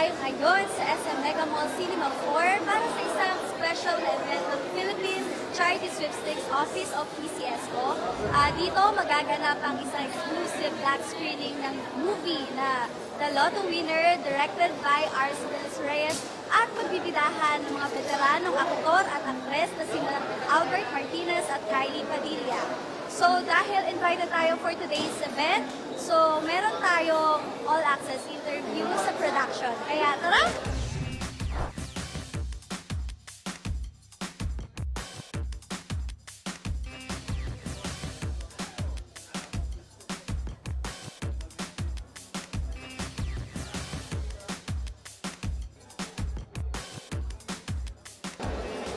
tayo ngayon sa SM Mega Mall Cinema 4 para sa isang special na event ng Philippine Charity Sweepstakes Office of PCSO. Dito magaganap ang isang exclusive black screening ng movie na The Lotto Winner, directed by Arceles Reyes, at magbibidahan ng mga veteranong aktor at aktres na sina Albert Martinez at Kylie Padilla. So dahil invited tayo for today's event, so meron tayo all-access interview sa production. Kaya tara!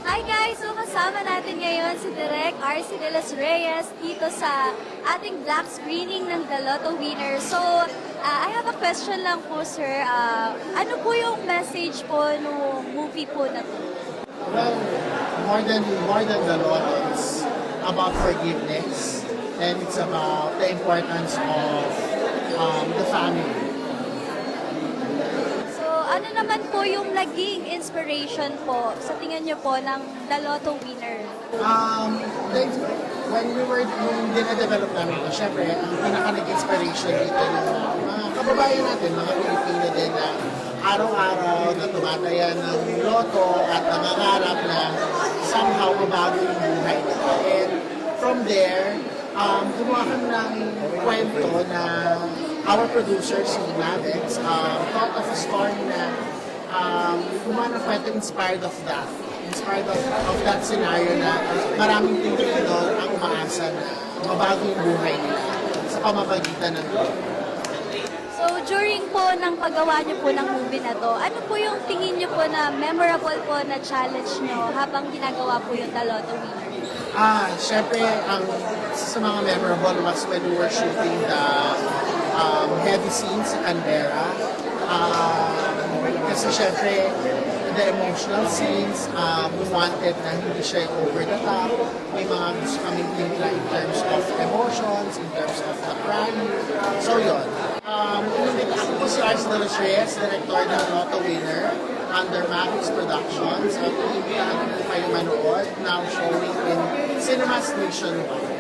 Hi guys! So kasama natin ngayon si Direk Arceles Reyes dito sa ating black screening ng The Lotto Winner. So, I have a question lang po sir. Ano po yung message po nung movie po na to? Well, more than the Lotto, it's about forgiveness, and it's about the importance of the family. Ano naman po yung naging inspiration po sa tingin niyo po ng The Lotto Winner? When we were dina-develop namin ito, syempre, ang pinaka-nag-inspiration dito yung mga kababayan natin, mga Pilipino din na araw-araw na tumataya ng loto at nangangarap na somehow mabago yung buhay nila. And from there, gumawa kami ng kwento na our producer, si Mavex, thought of a story na gumawa ng kwento inspired of that. Inspired of that scenario na maraming Pilipino ang umaasa na mabago yung buhay nila sa pamamagitan ng loto. So during po ng paggawa niyo po ng movie na to, ano po yung tingin niyo po na memorable po na challenge niyo habang ginagawa po yung The Lotto Winner? Syempre, ang sa mga memorable was when we were shooting the heavy scenes sa Canberra. Kasi syempre, the emotional scenes, we wanted na hindi siya over the top. May mga gusto kaming timpla in terms of emotions, in terms of the crime. So yun. Ako po si Arceles Reyes, director ng Lotto Winner under Mavex Productions. At inimbitahan ko po kayo manood, now showing in cinemas nationwide.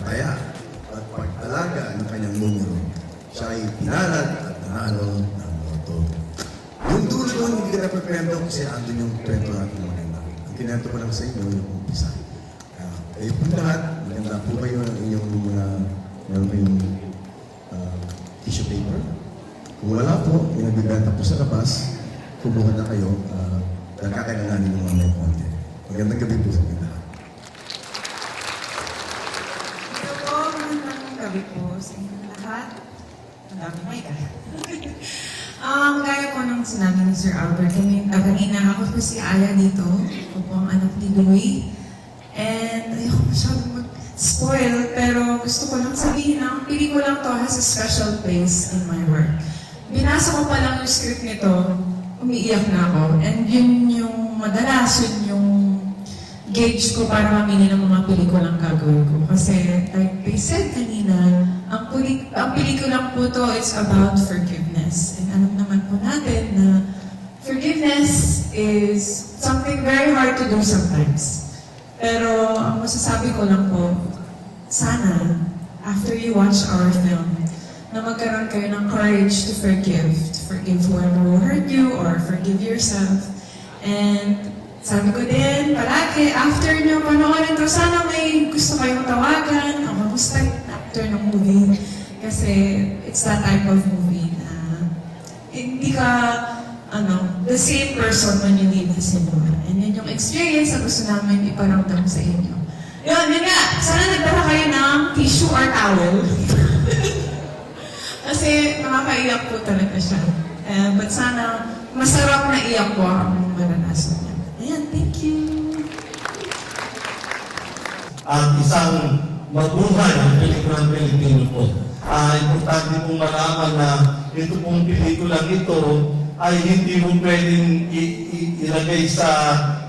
Kaya, at pagtalaga ng kanyang numero, siya ay pinalad at nanalo ng loto. Yung dulo doon, hindi ka napakwento kasi andun yung kwento natin maganda. Ang kinento ko lang sa inyo, yung umpisa. Kayo po lahat, maganda po kayo ng inyong mga meron kayong tissue paper. Kung wala po, yung nagbibenta po sa labas, kumuha na kayo, nagkakailanganin yung mga may konti. Magandang gabi po sa inyo lahat. Gabi po sa inyong lahat. Ang dami may kaya. Gaya po nung sinabi ni Sir Albert, kanina ako po si Aya dito. Ako po ang anak ni Louie. And ayoko masyadong mag-spoil, pero gusto ko lang sabihin na ang pelikulang to has a special place in my heart. Binasa ko pa lang yung script nito, umiiyak na ako. And yun yung madalas, yun yung gauge ko para mamili ng mga pelikulang gagawin ko. Kasi, like they said kanina, ang pelikulang po to is about forgiveness. And alam naman po natin na forgiveness is something very hard to do sometimes. Pero ang masasabi ko lang po, sana, after you watch our film, na magkaroon kayo ng courage to forgive whoever who hurt you or forgive yourself. And sabi ko din, palagi, after nyo panoorin to, sana may gusto kayong tawagan, o kamusta actor ng movie. Kasi it's that type of movie na hindi ka, the same person when you leave the cinema. And yun yung experience na gusto namin iparamdam sa inyo. Yun nga, sana nagdala kayo ng tissue or towel. Kasi nakakaiyak po talaga siya. But sana masarap na iyak po ang maranasan niya. Ayan, thank you. Ang isang mabuhay ang pelikulang Pilipino po. Importante pong malaman na ito pong pelikulang ito ay hindi mo pwedeng ilagay sa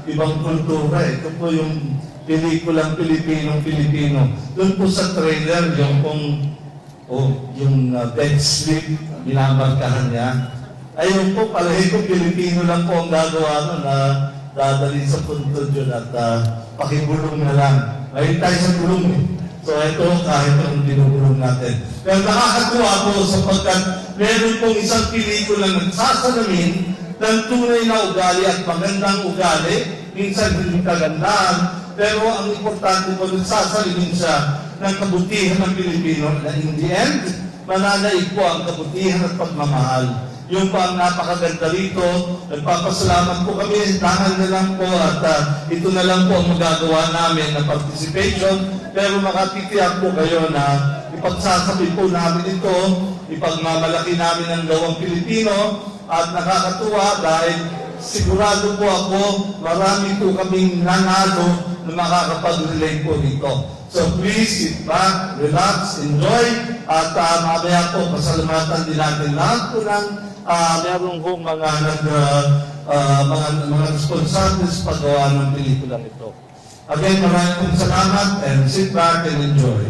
ibang kultura. Ito po yung pelikulang Pilipino. Doon po sa trailer, yung pong yung bed sleep, binamarkahan niya. Ayun po, palagi ko Pilipino lang po ang gagawa nun na dadalhin sa puntod yun at pakibulong na lang. Ngayon tayo sa bulong eh. So ito, kahit anong binubulong natin. Pero nakakatuwa po sapagkat meron pong isang pelikulang nagsasalamin ng tunay na ugali at magandang ugali. Minsan hindi kagandahan. Pero ang importante po, nagsasalamin siya ng kabutihan ng Pilipino na in the end, mananaig po ang kabutihan at pagmamahal. Yung pa ang napakaganda rito, nagpapasalamat po kami, tangan na lang po at ito na lang po ang magagawa namin na participation. Pero makatitiyak po kayo na ipagsasabi po namin ito, ipagmamalaki namin ang gawang Pilipino at nakakatuwa dahil sigurado po ako, marami po kaming nanalo na makakapag-relate po dito. So please sit back, relax, enjoy, at mamaya po pasalamatan din natin lahat po ng meron pong mga responsables sa paggawa ng pelikulang ito. Again, maraming pong salamat and sit back and enjoy.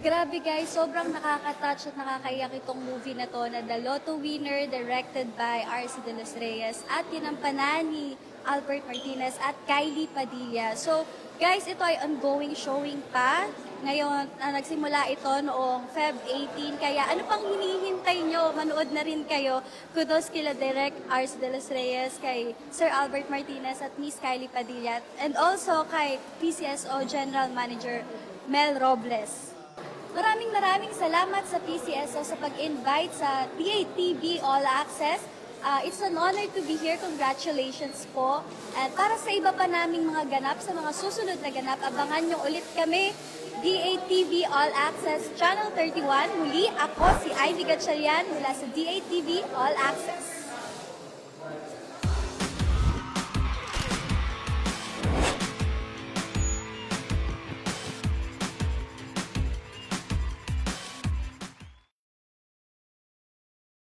Grabe guys, sobrang nakaka-touch at nakakaiyak itong movie na to na The Lotto Winner, directed by R.C. De Los Reyes at tinampanan ni Albert Martinez at Kylie Padilla. So guys, ito ay ongoing showing pa. Ngayon, nagsimula ito noong Feb 18. Kaya ano pang hinihintay nyo? Manood na rin kayo. Kudos kila Direk R.C. De Los Reyes, kay Sir Albert Martinez at Miss Kylie Padilla. And also kay PCSO General Manager Mel Robles. Maraming salamat sa PCSO sa pag-invite sa DATV All Access. It's an honor to be here. Congratulations po. At para sa iba pa naming mga ganap, sa mga susunod na ganap, abangan nyo ulit kami. DATV All Access Channel 31. Muli, ako si Ivy Gatchalian mula sa DATV All Access.